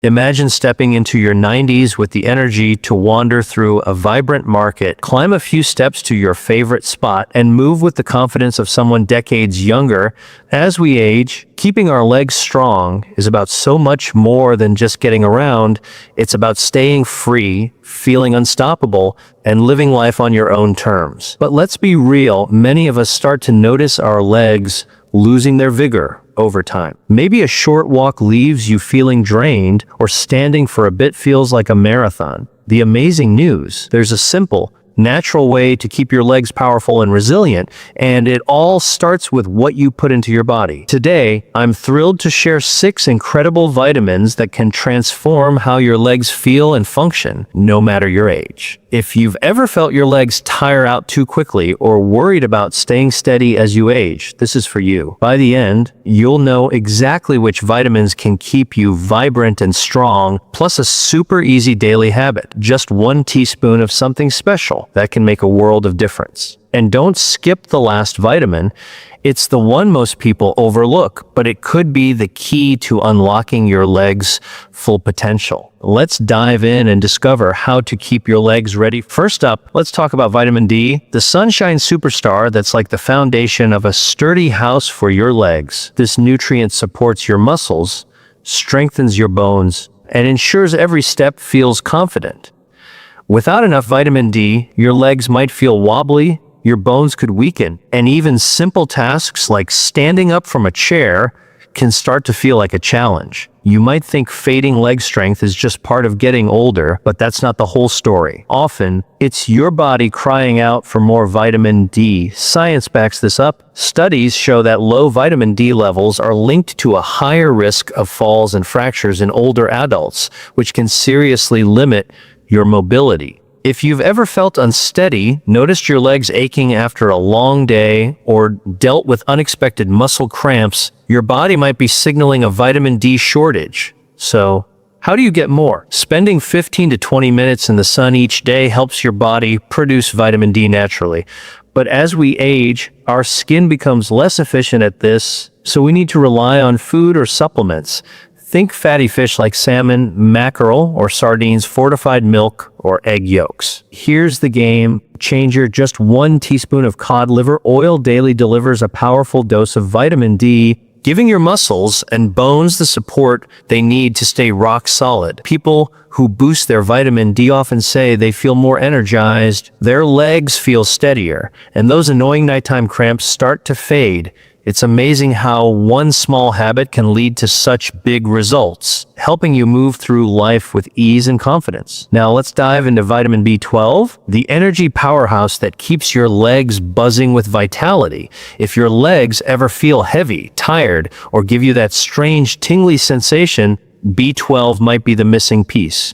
Imagine stepping into your 90s with the energy to wander through a vibrant market, climb a few steps to your favorite spot, and move with the confidence of someone decades younger. As we age, keeping our legs strong is about so much more than just getting around. It's about staying free, feeling unstoppable, and living life on your own terms. But let's be real, many of us start to notice our legs losing their vigor over time. Maybe a short walk leaves you feeling drained, or standing for a bit feels like a marathon. The amazing news: there's a simple, natural way to keep your legs powerful and resilient, and it all starts with what you put into your body. Today, I'm thrilled to share 6 incredible vitamins that can transform how your legs feel and function, no matter your age. If you've ever felt your legs tire out too quickly or worried about staying steady as you age, this is for you. By the end, you'll know exactly which vitamins can keep you vibrant and strong, plus a super easy daily habit. Just 1 teaspoon of something special that can make a world of difference. And don't skip the last vitamin. It's the one most people overlook, but it could be the key to unlocking your legs' full potential. Let's dive in and discover how to keep your legs ready. First up, let's talk about vitamin D, the sunshine superstar that's like the foundation of a sturdy house for your legs. This nutrient supports your muscles, strengthens your bones, and ensures every step feels confident. Without enough vitamin D, your legs might feel wobbly, your bones could weaken, and even simple tasks like standing up from a chair can start to feel like a challenge. You might think fading leg strength is just part of getting older, but that's not the whole story. Often, it's your body crying out for more vitamin D. Science backs this up. Studies show that low vitamin D levels are linked to a higher risk of falls and fractures in older adults, which can seriously limit your mobility. If you've ever felt unsteady, noticed your legs aching after a long day, or dealt with unexpected muscle cramps, your body might be signaling a vitamin D shortage. So, how do you get more? Spending 15 to 20 minutes in the sun each day helps your body produce vitamin D naturally. But as we age, our skin becomes less efficient at this, so we need to rely on food or supplements. Think fatty fish like salmon, mackerel, or sardines, fortified milk, or egg yolks. Here's the game changer: just 1 teaspoon of cod liver oil daily delivers a powerful dose of vitamin D, giving your muscles and bones the support they need to stay rock solid. People who boost their vitamin D often say they feel more energized, their legs feel steadier, and those annoying nighttime cramps start to fade. It's amazing how one small habit can lead to such big results, helping you move through life with ease and confidence. Now let's dive into vitamin B12, the energy powerhouse that keeps your legs buzzing with vitality. If your legs ever feel heavy, tired, or give you that strange tingly sensation, B12 might be the missing piece.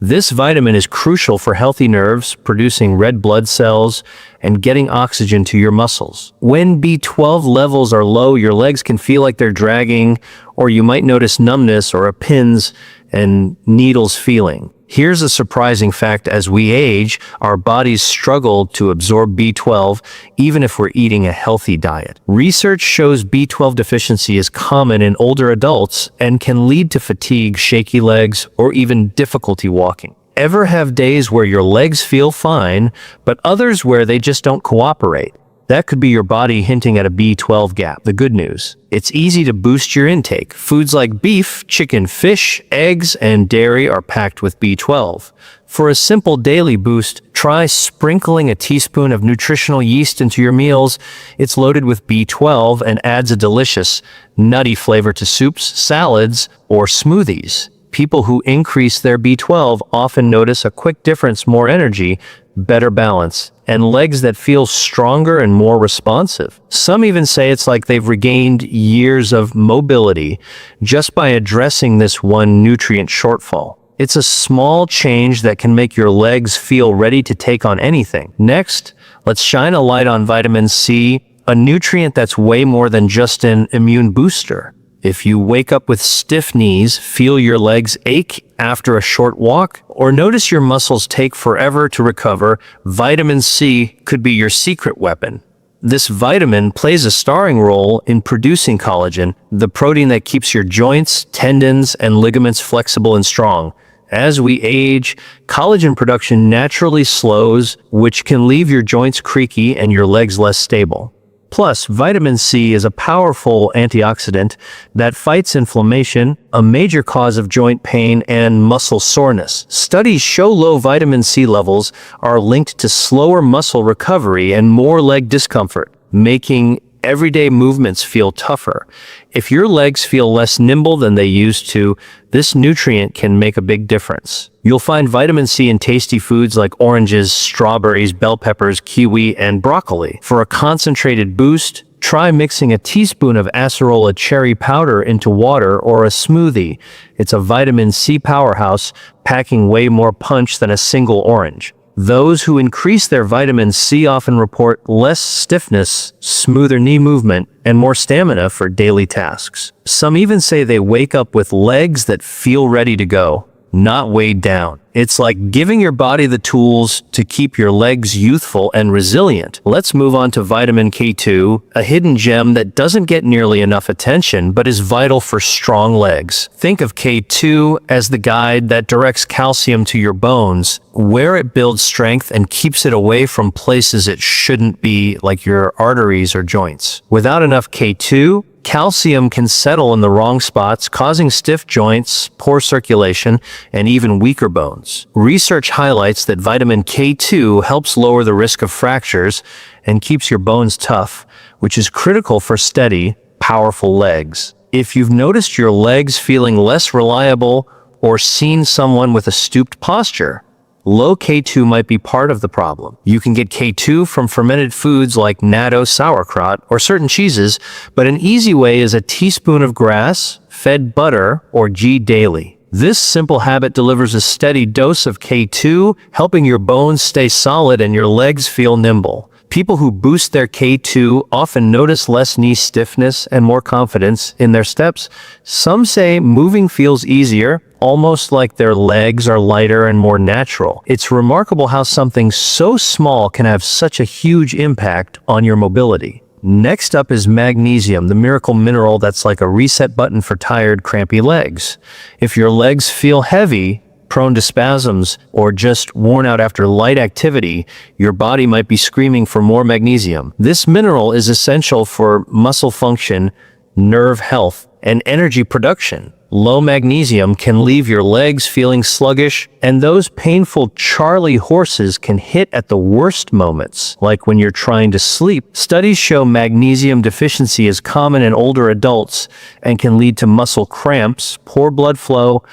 This vitamin is crucial for healthy nerves, producing red blood cells, and getting oxygen to your muscles. When B12 levels are low, your legs can feel like they're dragging, or you might notice numbness or a pins and needles feeling. Here's a surprising fact: as we age, our bodies struggle to absorb B12 even if we're eating a healthy diet. Research shows B12 deficiency is common in older adults and can lead to fatigue, shaky legs, or even difficulty walking. Ever have days where your legs feel fine, but others where they just don't cooperate? That could be your body hinting at a B12 gap. The good news: it's easy to boost your intake. Foods like beef, chicken, fish, eggs, and dairy are packed with B12. For a simple daily boost, try sprinkling a teaspoon of nutritional yeast into your meals. It's loaded with B12 and adds a delicious, nutty flavor to soups, salads, or smoothies. People who increase their B12 often notice a quick difference: more energy, better balance, and legs that feel stronger and more responsive. Some even say it's like they've regained years of mobility just by addressing this one nutrient shortfall. It's a small change that can make your legs feel ready to take on anything. Next, let's shine a light on vitamin C, a nutrient that's way more than just an immune booster. If you wake up with stiff knees, feel your legs ache after a short walk, or notice your muscles take forever to recover, vitamin C could be your secret weapon. This vitamin plays a starring role in producing collagen, the protein that keeps your joints, tendons, and ligaments flexible and strong. As we age, collagen production naturally slows, which can leave your joints creaky and your legs less stable. Plus, vitamin C is a powerful antioxidant that fights inflammation, a major cause of joint pain and muscle soreness. Studies show low vitamin C levels are linked to slower muscle recovery and more leg discomfort, making everyday movements feel tougher. If your legs feel less nimble than they used to, this nutrient can make a big difference. You'll find vitamin C in tasty foods like oranges, strawberries, bell peppers, kiwi, and broccoli. For a concentrated boost, try mixing a teaspoon of acerola cherry powder into water or a smoothie. It's a vitamin C powerhouse, packing way more punch than a single orange. Those who increase their vitamin C often report less stiffness, smoother knee movement, and more stamina for daily tasks. Some even say they wake up with legs that feel ready to go, not weighed down. It's like giving your body the tools to keep your legs youthful and resilient. Let's move on to vitamin K2, a hidden gem that doesn't get nearly enough attention but is vital for strong legs. Think of K2 as the guide that directs calcium to your bones, where it builds strength and keeps it away from places it shouldn't be, like your arteries or joints. Without enough K2, calcium can settle in the wrong spots, causing stiff joints, poor circulation, and even weaker bones. Research highlights that vitamin K2 helps lower the risk of fractures and keeps your bones tough, which is critical for steady, powerful legs. If you've noticed your legs feeling less reliable or seen someone with a stooped posture, low K2 might be part of the problem. You can get K2 from fermented foods like natto sauerkraut or certain cheeses, but an easy way is a teaspoon of grass-fed butter or ghee daily. This simple habit delivers a steady dose of K2, helping your bones stay solid and your legs feel nimble. People who boost their K2 often notice less knee stiffness and more confidence in their steps. Some say moving feels easier, almost like their legs are lighter and more natural. It's remarkable how something so small can have such a huge impact on your mobility. Next up is magnesium, the miracle mineral that's like a reset button for tired, crampy legs. If your legs feel heavy, prone to spasms, or just worn out after light activity, your body might be screaming for more magnesium. This mineral is essential for muscle function, nerve health, and energy production. Low magnesium can leave your legs feeling sluggish, and those painful Charlie horses can hit at the worst moments, like when you're trying to sleep. Studies show magnesium deficiency is common in older adults and can lead to muscle cramps, poor blood flow,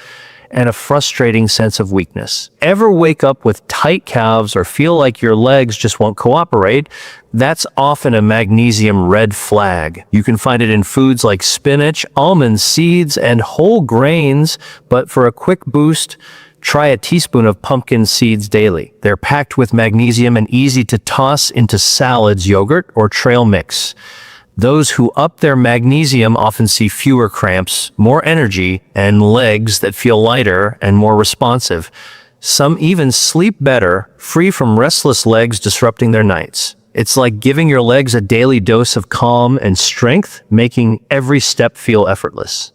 and a frustrating sense of weakness. Ever wake up with tight calves or feel like your legs just won't cooperate? That's often a magnesium red flag. You can find it in foods like spinach, almond seeds, and whole grains, but for a quick boost, try a teaspoon of pumpkin seeds daily. They're packed with magnesium and easy to toss into salads, yogurt, or trail mix. Those who up their magnesium often see fewer cramps, more energy, and legs that feel lighter and more responsive. Some even sleep better, free from restless legs disrupting their nights. It's like giving your legs a daily dose of calm and strength, making every step feel effortless.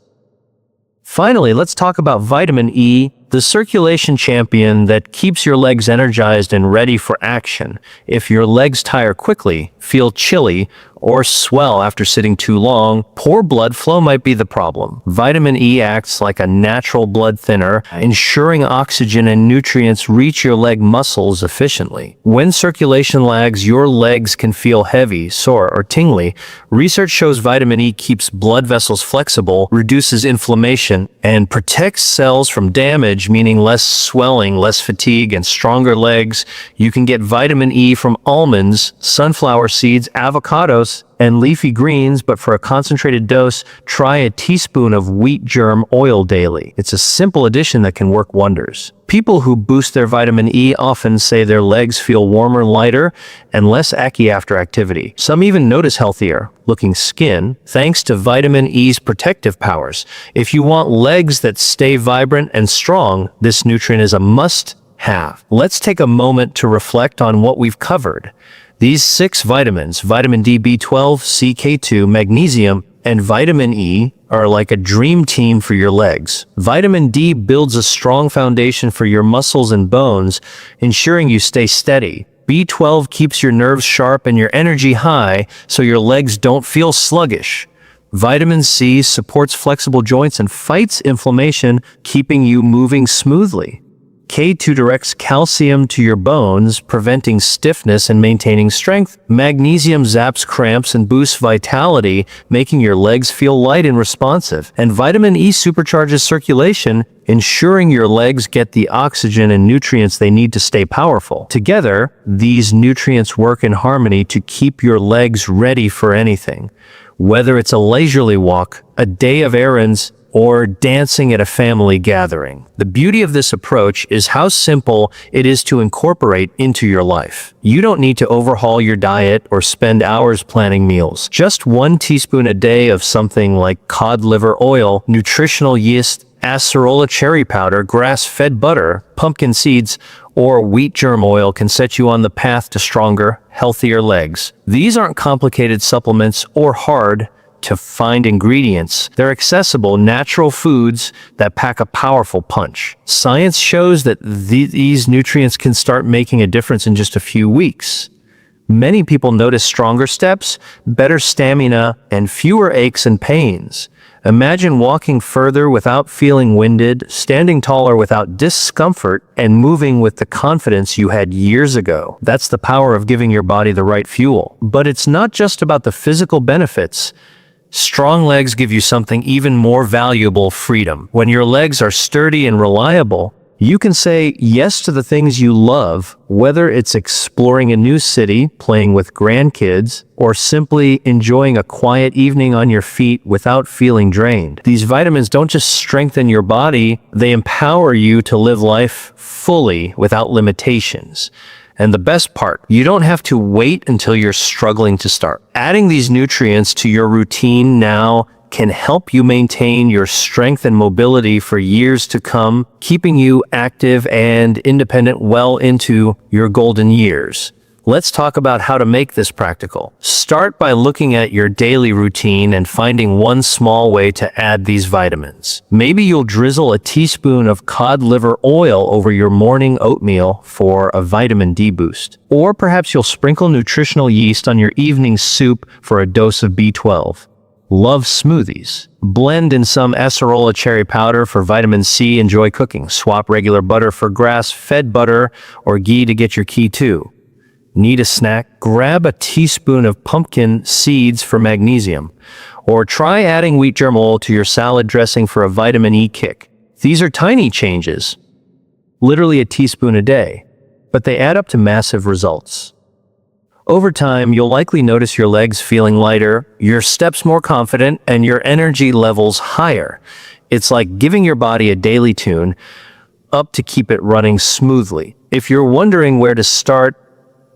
Finally, let's talk about vitamin E, the circulation champion that keeps your legs energized and ready for action. If your legs tire quickly, feel chilly, or swell after sitting too long, poor blood flow might be the problem. Vitamin E acts like a natural blood thinner, ensuring oxygen and nutrients reach your leg muscles efficiently. When circulation lags, your legs can feel heavy, sore, or tingly. Research shows vitamin E keeps blood vessels flexible, reduces inflammation, and protects cells from damage, meaning less swelling, less fatigue, and stronger legs. You can get vitamin E from almonds, sunflower seeds, avocados, and leafy greens, but for a concentrated dose, try a teaspoon of wheat germ oil daily. It's a simple addition that can work wonders. People who boost their vitamin E often say their legs feel warmer, lighter, and less achy after activity. Some even notice healthier looking skin thanks to vitamin E's protective powers. If you want legs that stay vibrant and strong, this nutrient is a must-have. Let's take a moment to reflect on what we've covered. These 6 vitamins, vitamin D, B12, CK2, magnesium, and vitamin E, are like a dream team for your legs. Vitamin D builds a strong foundation for your muscles and bones, ensuring you stay steady. B12 keeps your nerves sharp and your energy high, so your legs don't feel sluggish. Vitamin C supports flexible joints and fights inflammation, keeping you moving smoothly. K2 directs calcium to your bones, preventing stiffness and maintaining strength. Magnesium zaps cramps and boosts vitality, making your legs feel light and responsive. And vitamin E supercharges circulation, ensuring your legs get the oxygen and nutrients they need to stay powerful. Together, these nutrients work in harmony to keep your legs ready for anything. Whether it's a leisurely walk, a day of errands, or dancing at a family gathering. The beauty of this approach is how simple it is to incorporate into your life. You don't need to overhaul your diet or spend hours planning meals. Just 1 teaspoon a day of something like cod liver oil, nutritional yeast, acerola cherry powder, grass-fed butter, pumpkin seeds, or wheat germ oil can set you on the path to stronger, healthier legs. These aren't complicated supplements or hard to find ingredients. They're accessible, natural foods that pack a powerful punch. Science shows that these nutrients can start making a difference in just a few weeks. Many people notice stronger steps, better stamina, and fewer aches and pains. Imagine walking further without feeling winded, standing taller without discomfort, and moving with the confidence you had years ago. That's the power of giving your body the right fuel. But it's not just about the physical benefits. Strong legs give you something even more valuable: freedom. When your legs are sturdy and reliable, you can say yes to the things you love, whether it's exploring a new city, playing with grandkids, or simply enjoying a quiet evening on your feet without feeling drained. These vitamins don't just strengthen your body, they empower you to live life fully without limitations. And the best part, you don't have to wait until you're struggling to start. Adding these nutrients to your routine now can help you maintain your strength and mobility for years to come, keeping you active and independent well into your golden years. Let's talk about how to make this practical. Start by looking at your daily routine and finding one small way to add these vitamins. Maybe you'll drizzle a teaspoon of cod liver oil over your morning oatmeal for a vitamin D boost. Or perhaps you'll sprinkle nutritional yeast on your evening soup for a dose of B12. Love smoothies? Blend in some acerola cherry powder for vitamin C. Enjoy cooking. Swap regular butter for grass-fed butter or ghee to get your K2. Need a snack? Grab a teaspoon of pumpkin seeds for magnesium. Or try adding wheat germ oil to your salad dressing for a vitamin E kick. These are tiny changes, literally a teaspoon a day, but they add up to massive results. Over time, you'll likely notice your legs feeling lighter, your steps more confident, and your energy levels higher. It's like giving your body a daily tune up to keep it running smoothly. If you're wondering where to start,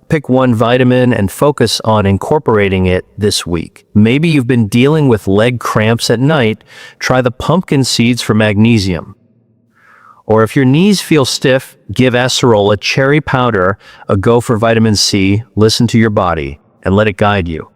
pick one vitamin and focus on incorporating it this week. Maybe you've been dealing with leg cramps at night. Try the pumpkin seeds for magnesium. Or if your knees feel stiff, give acerola cherry powder a go for vitamin C. Listen to your body and let it guide you.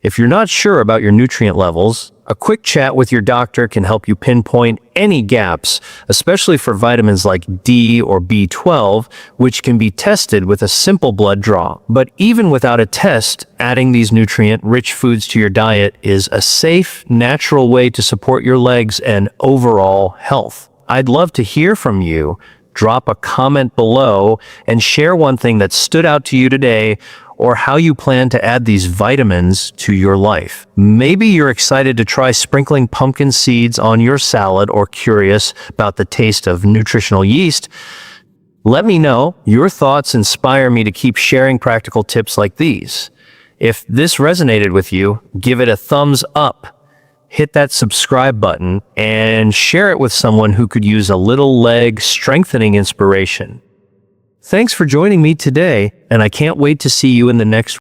If you're not sure about your nutrient levels, a quick chat with your doctor can help you pinpoint any gaps, especially for vitamins like D or B12, which can be tested with a simple blood draw. But even without a test, adding these nutrient-rich foods to your diet is a safe, natural way to support your legs and overall health. I'd love to hear from you. Drop a comment below and share one thing that stood out to you today, or how you plan to add these vitamins to your life. Maybe you're excited to try sprinkling pumpkin seeds on your salad or curious about the taste of nutritional yeast. Let me know. Your thoughts inspire me to keep sharing practical tips like these. If this resonated with you, give it a thumbs up. Hit that subscribe button and share it with someone who could use a little leg strengthening inspiration. Thanks for joining me today, and I can't wait to see you in the next